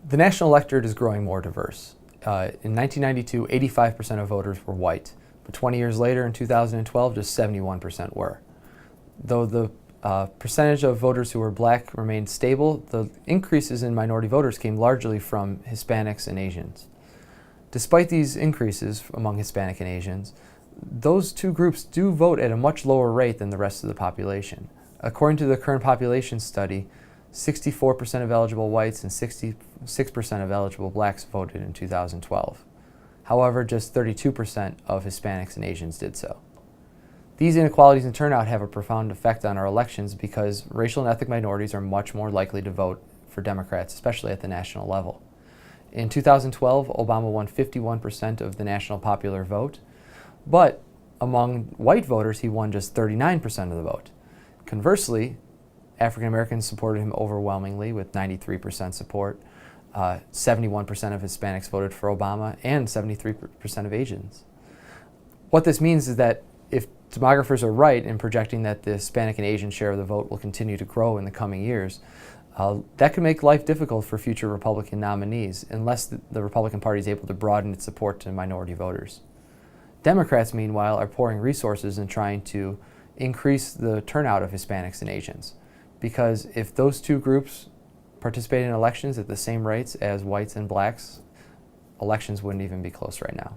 The national electorate is growing more diverse. In 1992, 85% of voters were white, but 20 years later, in 2012, just 71% were. Though the percentage of voters who were black remained stable, the increases in minority voters came largely from Hispanics and Asians. Despite these increases among Hispanic and Asians, those two groups do vote at a much lower rate than the rest of the population. According to the current population study, 64% of eligible whites and 66% of eligible blacks voted in 2012. However, just 32% of Hispanics and Asians did so. These inequalities in turnout have a profound effect on our elections because racial and ethnic minorities are much more likely to vote for Democrats, especially at the national level. In 2012, Obama won 51% of the national popular vote, but among white voters, he won just 39% of the vote. Conversely, African Americans supported him overwhelmingly with 93% support. 71% of Hispanics voted for Obama and 73% of Asians. What this means is that if demographers are right in projecting that the Hispanic and Asian share of the vote will continue to grow in the coming years, that could make life difficult for future Republican nominees unless the Republican Party is able to broaden its support to minority voters. Democrats, meanwhile, are pouring resources in trying to increase the turnout of Hispanics and Asians, because if those two groups participated in elections at the same rates as whites and blacks, elections wouldn't even be close right now.